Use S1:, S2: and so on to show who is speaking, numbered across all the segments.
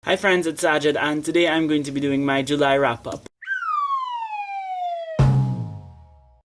S1: Hi friends, it's Sajid and today I'm going to be doing my July wrap-up.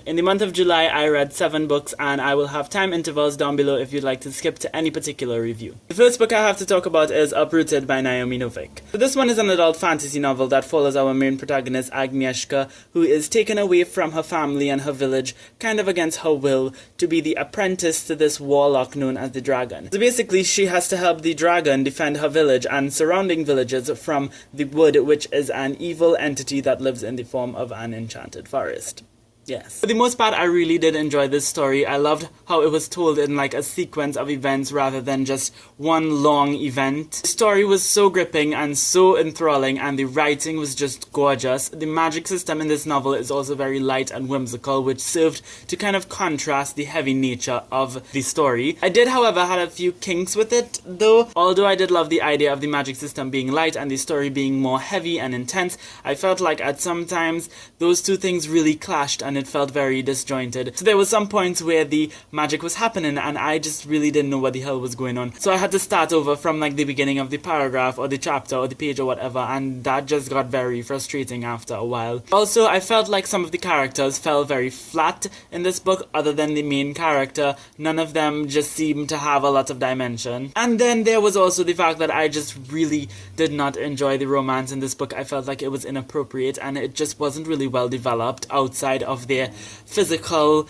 S1: In the month of July, I read 7 books and I will have time intervals down below if you'd like to skip to any particular review. The first book I have to talk about is Uprooted by Naomi Novik. So this one is an adult fantasy novel that follows our main protagonist Agnieszka, who is taken away from her family and her village, kind of against her will, to be the apprentice to this warlock known as the Dragon. So basically, she has to help the Dragon defend her village and surrounding villages from the Wood, which is an evil entity that lives in the form of an enchanted forest. Yes. For the most part, I really did enjoy this story. I loved how it was told in like a sequence of events rather than just one long event. The story was so gripping and so enthralling, and the writing was just gorgeous. The magic system in this novel is also very light and whimsical, which served to kind of contrast the heavy nature of the story. I did, however, had a few kinks with it, though. Although I did love the idea of the magic system being light and the story being more heavy and intense, I felt like at some times those two things really clashed and it felt very disjointed. So there were some points where the magic was happening and I just really didn't know what the hell was going on. So I had to start over from like the beginning of the paragraph or the chapter or the page or whatever, and that just got very frustrating after a while. Also, I felt like some of the characters fell very flat in this book other than the main character. None of them just seemed to have a lot of dimension. And then there was also the fact that I just really did not enjoy the romance in this book. I felt like it was inappropriate and it just wasn't really well developed outside of their physical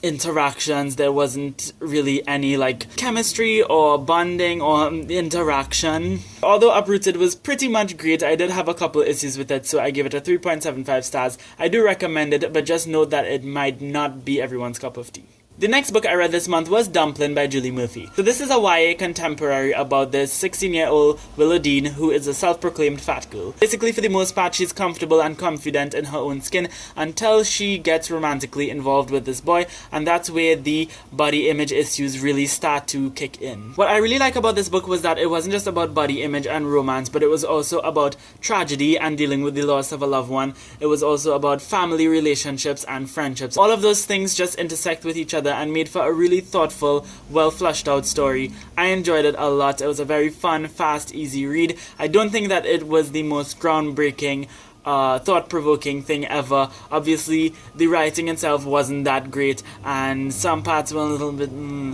S1: interactions. There wasn't really any like chemistry or bonding or interaction. Although Uprooted was pretty much great, I did have a couple issues with it, so I gave it a 3.75 stars. I do recommend it, but just note that it might not be everyone's cup of tea. The next book I read this month was Dumplin by Julie Murphy. So this is a YA contemporary about this 16-year-old Willow Dean who is a self-proclaimed fat girl. Basically, for the most part, she's comfortable and confident in her own skin until she gets romantically involved with this boy, and that's where the body image issues really start to kick in. What I really like about this book was that it wasn't just about body image and romance, but it was also about tragedy and dealing with the loss of a loved one. It was also about family relationships and friendships. All of those things just intersect with each other and made for a really thoughtful, well fleshed out story. I enjoyed it a lot. It was a very fun, fast, easy read. I don't think that it was the most groundbreaking, thought-provoking thing ever. Obviously, the writing itself wasn't that great, and some parts were a little bit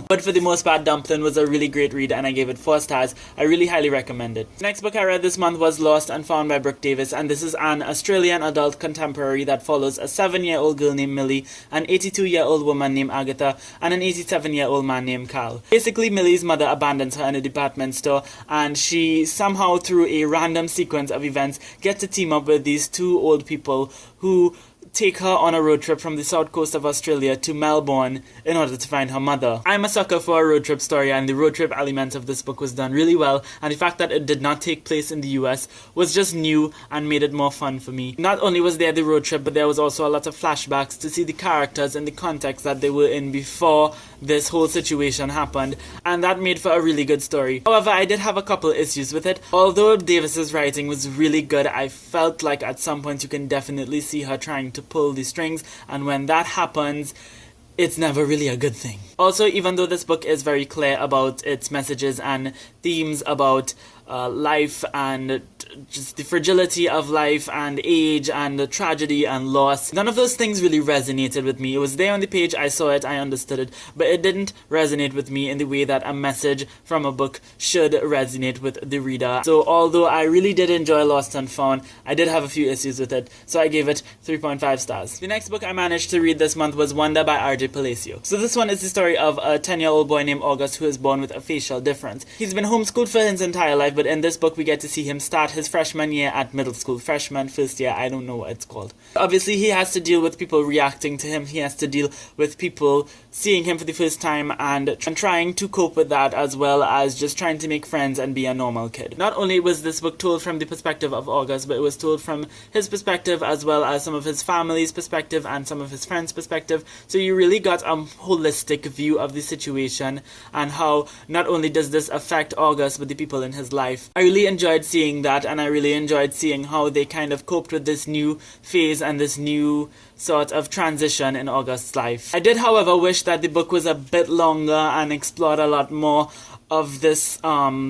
S1: But for the most part, Dumplin was a really great read, and I gave it 4 stars. I really highly recommend it. The next book I read this month was Lost and Found by Brooke Davis, and this is an Australian adult contemporary that follows a 7-year-old girl named Millie, an 82-year-old woman named Agatha, and an 87-year-old man named Carl. Basically, Millie's mother abandons her in a department store, and she somehow, through a random sequence of events, gets to team up with these 2 old people who take her on a road trip from the south coast of Australia to Melbourne in order to find her mother. I'm a sucker for a road trip story, and the road trip element of this book was done really well, and the fact that it did not take place in the US was just new and made it more fun for me. Not only was there the road trip, but there was also a lot of flashbacks to see the characters in the context that they were in before this whole situation happened, and that made for a really good story. However, I did have a couple issues with it. Although Davis's writing was really good, I felt like at some point you can definitely see her trying to pull the strings, and when that happens, it's never really a good thing. Also, even though this book is very clear about its messages and themes about life and just the fragility of life and age and the tragedy and loss, none of those things really resonated with me. It was there on the page, I saw it, I understood it, but it didn't resonate with me in the way that a message from a book should resonate with the reader. So although I really did enjoy Lost and Found, I did have a few issues with it, so I gave it 3.5 stars. The next book I managed to read this month was Wonder by R.J. Palacio. So this one is the story of a 10-year-old boy named August who is born with a facial difference. He's been homeschooled for his entire life, but in this book we get to see him start his freshman year at middle school. Freshman, first year, I don't know what it's called. Obviously, he has to deal with people reacting to him. He has to deal with people seeing him for the first time and trying to cope with that, as well as just trying to make friends and be a normal kid. Not only was this book told from the perspective of August, but it was told from his perspective as well as some of his family's perspective and some of his friends' perspective. So you really got a holistic view of the situation and how not only does this affect August, but the people in his life. I really enjoyed seeing that, and I really enjoyed seeing how they kind of coped with this new phase and this new sort of transition in August's life. I did, however, wish that the book was a bit longer and explored a lot more of this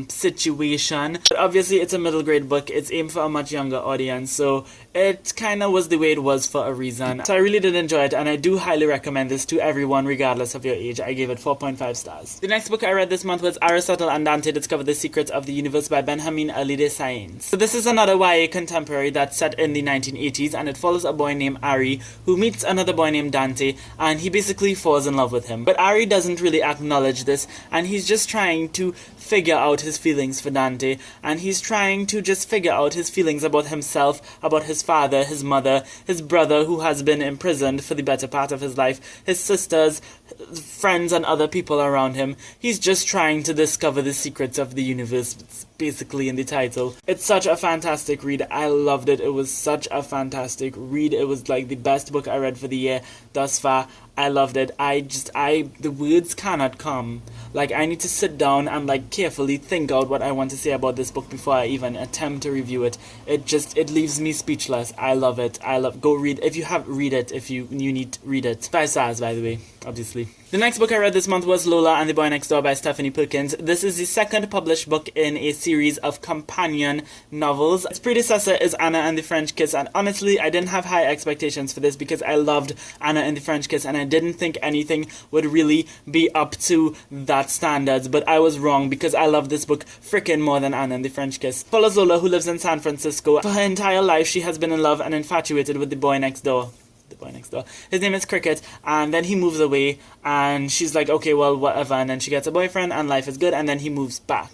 S1: situation. But obviously it's a middle grade book, it's aimed for a much younger audience, so it kind of was the way it was for a reason. So I really did enjoy it, and I do highly recommend this to everyone regardless of your age. I gave it 4.5 stars. The next book I read this month was Aristotle and Dante Discover the Secrets of the Universe by Benjamin Ali de Sainz. So this is another YA contemporary that's set in the 1980s, and it follows a boy named Ari who meets another boy named Dante, and he basically falls in love with him. But Ari doesn't really acknowledge this, and he's just trying to figure out his feelings for Dante, and he's trying to just figure out his feelings about himself, about his father, his mother, his brother who has been imprisoned for the better part of his life, his sisters, friends and other people around him. He's just trying to discover the secrets of the universe. It's basically in the title. It's such a fantastic read. I loved it. It was such a fantastic read. It was like the best book I read for the year thus far. I loved it. The words cannot come. Like, I need to sit down and like carefully think out what I want to say about this book before I even attempt to review it. It leaves me speechless. I love it. Go read. If you have, read it. If you need, read it. 5 stars, by the way, obviously. The next book I read this month was Lola and the Boy Next Door by Stephanie Perkins. This is the second published book in a series of companion novels. Its predecessor is Anna and the French Kiss, and honestly, I didn't have high expectations for this because I loved Anna and the French Kiss, and I didn't think anything would really be up to that standards, but I was wrong because I love this book frickin' more than Anna and the French Kiss. Follows Lola, who lives in San Francisco. For her entire life, she has been in love and infatuated with the boy next door. His name is Cricket, and then he moves away, and she's like, okay, well, whatever, and then she gets a boyfriend, and life is good, and then he moves back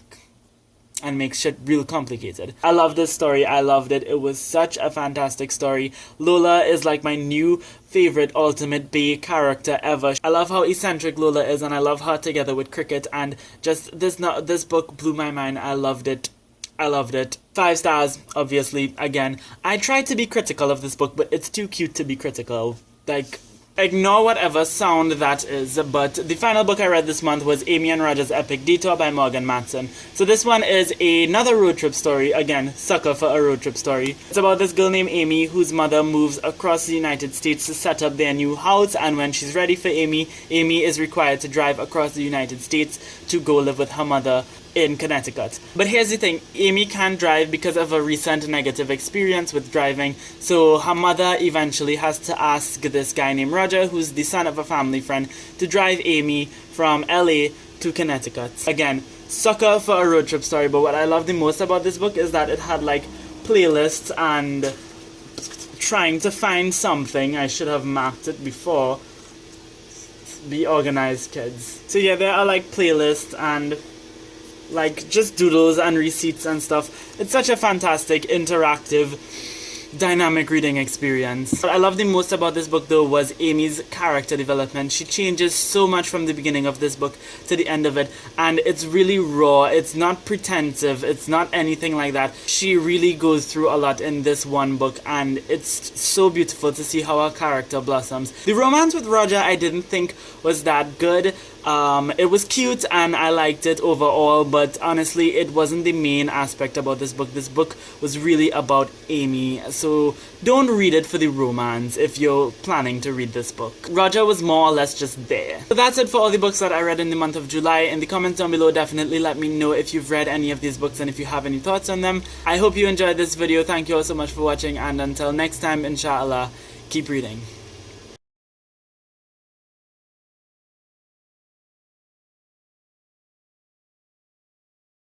S1: and makes shit real complicated. I love this story. I loved it. It was such a fantastic story. Lola is like my new favorite ultimate bae character ever. I love how eccentric Lola is, and I love her together with Cricket, and just this book blew my mind. I loved it. 5 stars, obviously. Again, I tried to be critical of this book, but it's too cute to be critical. Like, ignore whatever sound that is. But the final book I read this month was Amy and Roger's epic Detour by Morgan Matson. So this one is another road trip story. Again, sucker for a road trip story. It's about this girl named Amy whose mother moves across the United States to set up their new house, and when she's ready for Amy is required to drive across the United States to go live with her mother in Connecticut. But here's the thing, Amy can't drive because of a recent negative experience with driving, so her mother eventually has to ask this guy named Roger, who's the son of a family friend, to drive Amy from LA to Connecticut. Again, sucker for a road trip story, but what I love the most about this book is that it had like playlists and trying to find something. I should have mapped it before. Be organized, kids. So yeah, there are like playlists and like just doodles and receipts and stuff. It's such a fantastic, interactive, dynamic reading experience. What I love the most about this book though was Amy's character development. She changes so much from the beginning of this book to the end of it, and it's really raw. It's not pretensive. It's not anything like that. She really goes through a lot in this one book, and it's so beautiful to see how her character blossoms. The romance with Roger I didn't think was that good. It was cute and I liked it overall, but honestly it wasn't the main aspect about this book. This book was really about Amy, so don't read it for the romance if you're planning to read this book. Roger was more or less just there. So that's it for all the books that I read in the month of July. In the comments down below, definitely let me know if you've read any of these books and if you have any thoughts on them. I hope you enjoyed this video. Thank you all so much for watching, and until next time, inshallah, keep reading.